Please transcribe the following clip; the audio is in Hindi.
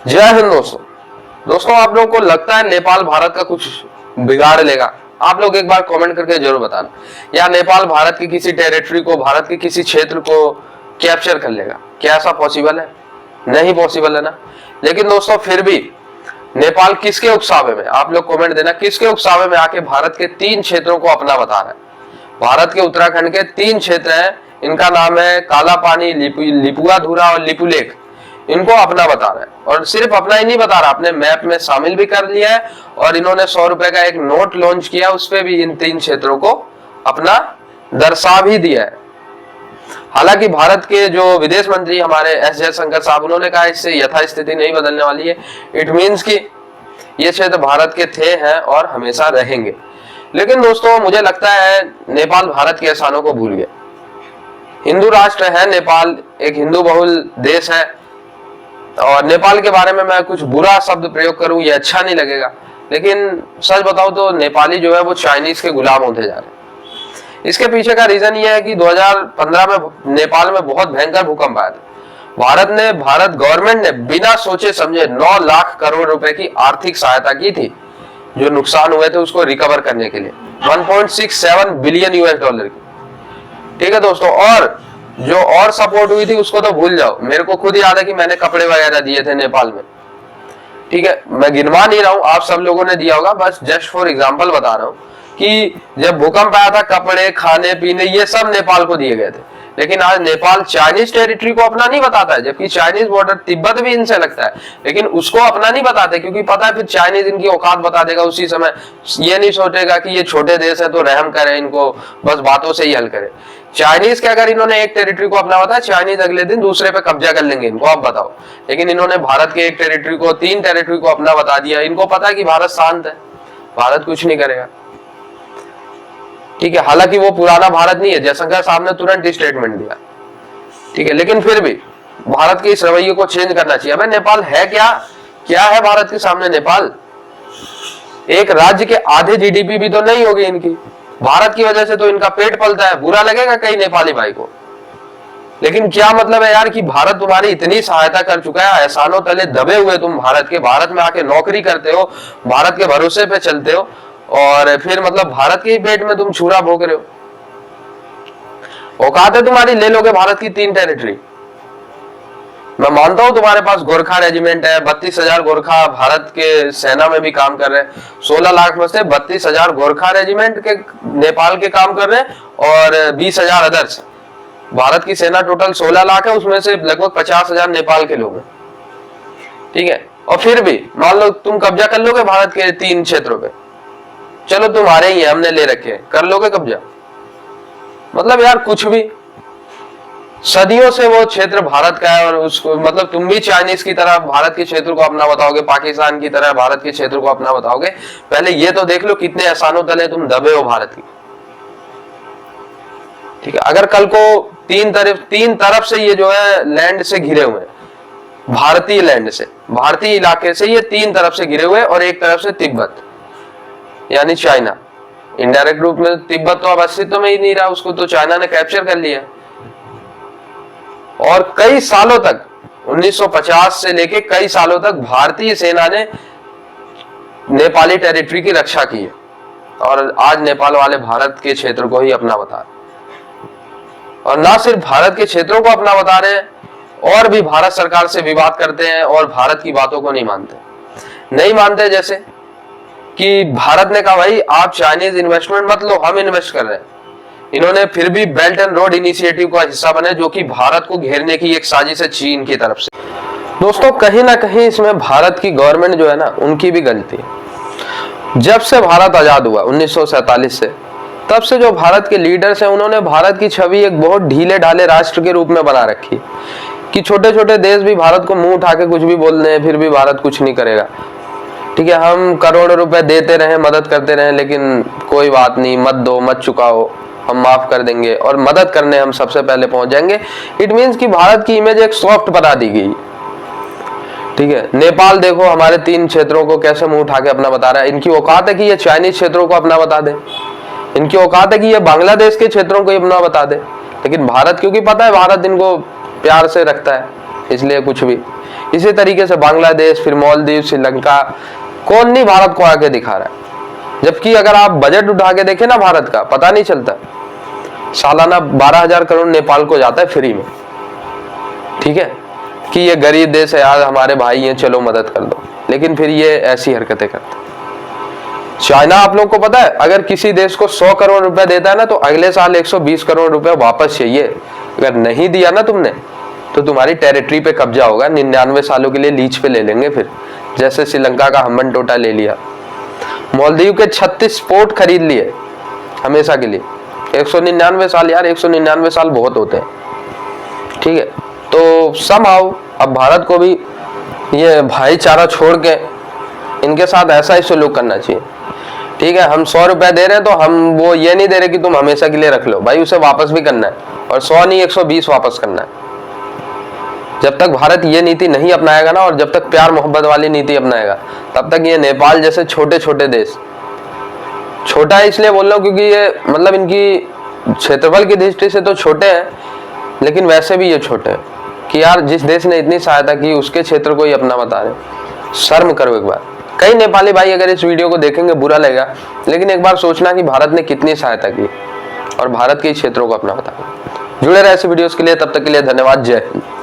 जय हिंद दोस्तों आप लोगों को लगता है नेपाल भारत का कुछ बिगाड़ लेगा? आप लोग एक बार कमेंट करके जरूर बताना, या नेपाल भारत की किसी टेरिटरी को, भारत के किसी क्षेत्र को कैप्चर कर लेगा? क्या ऐसा पॉसिबल है? नहीं पॉसिबल है ना। लेकिन दोस्तों फिर भी नेपाल किसके उकसावे में, आप लोग कमेंट देना, किसके उकसावे में आके भारत के 3 क्षेत्रों को अपना बता रहा है? भारत के उत्तराखंड के 3 क्षेत्र हैं, इनका नाम है काला पानी, लिपुआधूरा और लिपुलेख। इनको अपना बता रहा है, और सिर्फ अपना ही नहीं बता रहा, अपने मैप में शामिल भी कर लिया है। और इन्होंने 100 रुपए का एक नोट लॉन्च किया, उसपे भी इन 3 क्षेत्रों को अपना दर्शा भी दिया है। हालांकि भारत के जो विदेश मंत्री हमारे एस जयशंकर साहब, उन्होंने कहा इससे यथास्थिति नहीं बदलने वाली है। इट मीन्स कि ये क्षेत्र भारत के थे, हैं और हमेशा रहेंगे। लेकिन दोस्तों मुझे लगता है नेपाल भारत के एहसानों को भूल गया। हिंदू राष्ट्र है नेपाल, एक हिंदू बहुल देश है, और नेपाल के बारे में मैं कुछ बुरा शब्द प्रयोग करूं ये अच्छा नहीं लगेगा। लेकिन सच बताऊं तो नेपाली जो है वो चाइनीज के गुलाम होते जा रहे हैं। इसके पीछे का रीजन ये है कि 2015 में नेपाल में बहुत भयंकर भूकंप आया था। भारत गवर्नमेंट ने बिना सोचे समझे 9 लाख करोड़ रुपए की आर्थिक सहायता की थी, जो नुकसान हुए थे उसको रिकवर करने के लिए, 1.67 बिलियन US डॉलर की। ठीक है दोस्तों, और जो और सपोर्ट हुई थी उसको तो भूल जाओ। मेरे को खुद याद है कि मैंने कपड़े वगैरह दिए थे नेपाल में। ठीक है, मैं गिनवा नहीं रहा हूं, आप सब लोगों ने दिया होगा, बस जस्ट फॉर एग्जांपल बता रहा हूं कि जब भूकंप आया था कपड़े, खाने पीने, ये सब नेपाल को दिए गए थे। लेकिन आज नेपाल चाइनीज टेरिटरी को अपना नहीं बताता है, जबकि चाइनीज बॉर्डर तिब्बत भी इनसे लगता है, लेकिन उसको अपना नहीं बताते, क्योंकि पता है फिर चाइनीज इनकी औकात बता देगा उसी समय। ये नहीं सोचेगा कि ये छोटे देश है तो रहम करे इनको, बस बातों से ही हल करे। चाइनीज के अगर इन्होंने एक टेरिटरी को अपना बताया, चाइनीज अगले दिन दूसरे पे कब्जा कर लेंगे इनको, आप बताओ। लेकिन इन्होंने भारत के एक टेरिटरी को, 3 टेरिटरी को अपना बता दिया। इनको पता है कि भारत शांत है, भारत कुछ नहीं करेगा। ठीक है, हालांकि वो पुराना भारत नहीं है, जयशंकर साहब ने तुरंत स्टेटमेंट दिया। ठीक है, लेकिन फिर भी भारत के इस रवैये को चेंज करना चाहिए। अबे नेपाल है क्या? क्या है भारत के सामने नेपाल? एक राज्य के आधे GDP भी तो नहीं होगी इनकी। भारत की वजह से तो इनका पेट पलता है, बुरा लगेगा कई नेपाली भाई को। लेकिन क्या मतलब है यार कि भारत तुम्हारी इतनी सहायता कर चुका है, एहसानों तले दबे हुए तुम भारत के, भारत में आके नौकरी करते हो, भारत के भरोसे पे चलते हो, और फिर मतलब भारत के ही पेट में तुम छुरा भोग रहे हो। औकात है तुम्हारी, ले लोगे भारत की 3 टेरिटरी। मैं मानता हूं तुम्हारे पास गोरखा रेजिमेंट है, 32,000 गोरखा भारत के सेना में भी काम कर रहे हैं। 16 लाख में से 32,000 गोरखा रेजिमेंट के नेपाल के काम कर रहे हैं, और 20,000 अदर्स। भारत की सेना टोटल 16 लाख है, उसमें से लगभग 50,000 नेपाल के लोग हैं। ठीक है, और फिर भी मान लो तुम कब्जा कर लोगे भारत के 3 क्षेत्रों पे, चलो तुम्हारे ही है, हमने ले रखे, कर लोगे कब्जा? मतलब यार कुछ भी, सदियों से वो क्षेत्र भारत का है, और उसको मतलब तुम भी चाइनीज की तरह भारत के क्षेत्र को अपना बताओगे, पाकिस्तान की तरह भारत के क्षेत्र को अपना बताओगे। पहले ये तो देख लो कितने एहसानों तले तुम दबे हो भारत की। ठीक है, अगर कल को 3 तरफ से ये जो है लैंड से घिरे हुए हैं, भारतीय लैंड से, भारतीय इलाके से ये 3 तरफ से घिरे हुए, और एक तरफ से तिब्बत यानी चाइना, इनडायरेक्ट रूप में तिब्बत तो अब अस्तित्व में ही नहीं रहा, उसको तो चाइना ने कैप्चर कर लिया। और कई सालों तक 1950 से लेके कई सालों तक भारतीय सेना ने नेपाली टेरिटरी की रक्षा की है, और आज नेपाल वाले भारत के क्षेत्र को ही अपना बता रहे, और ना सिर्फ भारत के क्षेत्रों को अपना बता रहे हैं, और भी भारत सरकार से विवाद करते हैं और भारत की बातों को नहीं मानते। जैसे कि भारत ने कहा भाई आप चाइनीज इन्वेस्टमेंट मत लो, हम इन्वेस्ट कर रहे हैं। इन्होंने फिर भी बेल्ट एंड रोड इनिशिएटिव का हिस्सा बने, जो कि भारत को घेरने की एक साजिश है चीन की तरफ से। दोस्तों कहीं ना कहीं इसमें भारत की गवर्नमेंट जो है ना, उनकी भी गलती है। जब से भारत आजाद हुआ 1947 से, तब से जो भारत के लीडर्स हैं, उन्होंने भारत की छवि एक बहुत ढीले ढाले राष्ट्र के रूप में बना रखी, कि छोटे छोटे देश भी भारत को मुंह उठा के कुछ भी बोल रहे हैं, फिर भी भारत कुछ नहीं करेगा। ठीक है, हम करोड़ों रुपए देते रहे, मदद करते रहे, लेकिन कोई बात नहीं, मत दो, मत चुकाओ, हम माफ कर देंगे, और मदद करने हम सबसे पहले पहुंच जाएंगे। इट मीन्स कि भारत की इमेज एक सॉफ्ट बना दी गई। ठीक है, नेपाल देखो हमारे 3 क्षेत्रों को कैसे मुंह उठा के अपना बता रहा है। इनकी औकात है कि ये चाइनीज क्षेत्रों को अपना बता दे, इनकी औकात है कि ये बांग्लादेश के क्षेत्रों को अपना बता दे। लेकिन भारत, क्योंकि पता है भारत इनको प्यार से रखता है, इसलिए कुछ भी। इसी तरीके से बांग्लादेश, फिर मालदीव, श्रीलंका, कौन नहीं भारत को आके दिखा रहा है। जबकि अगर आप बजट उठा के देखें ना भारत का, पता नहीं चलता, सालाना 12,000 करोड़ नेपाल को जाता है फ्री में। ठीक है कि ये गरीब देश है यार, हमारे भाई हैं, चलो मदद कर दो, लेकिन फिर ये ऐसी हरकतें करते। चाइना, आप लोग को पता है, अगर किसी देश को 100 करोड़ रुपए देता है ना, तो अगले साल 120 करोड़ रुपए वापस चाहिए। अगर नहीं दिया ना तुमने, तो तुम्हारी टेरिटरी पे कब्जा होगा, 99 सालों के लिए लीज पे ले लेंगे। फिर जैसे श्रीलंका का हम्बन टोटा ले लिया, मालदीव के 36 पोर्ट खरीद लिए हमेशा के लिए। 199 साल यार, 199 साल बहुत होते हैं। ठीक है, तो समहाउ अब भारत को भी ये भाईचारा छोड़ के इनके साथ ऐसा ही सलूक करना चाहिए। ठीक है, हम 100 रुपए दे रहे हैं, तो हम वो ये नहीं दे रहे कि तुम हमेशा के लिए रख लो भाई, उसे वापस भी करना है, और 100 नहीं 120 वापस करना है। जब तक भारत ये नीति नहीं अपनाएगा ना, और जब तक प्यार मोहब्बत वाली नीति अपनाएगा, तब तक ये नेपाल जैसे छोटे छोटे देश, छोटा है इसलिए बोल रहा हूँ क्योंकि ये मतलब इनकी क्षेत्रफल की दृष्टि से तो छोटे हैं, लेकिन वैसे भी ये छोटे हैं कि यार जिस देश ने इतनी सहायता की उसके क्षेत्र को ही अपना बता रहे। शर्म करो एक बार। कई नेपाली भाई अगर इस वीडियो को देखेंगे बुरा लगेगा, लेकिन एक बार सोचना कि भारत ने कितनी सहायता की और भारत के क्षेत्रों को अपना बता। जुड़े रहे ऐसे वीडियोस के लिए, तब तक के लिए धन्यवाद। जय हिंद।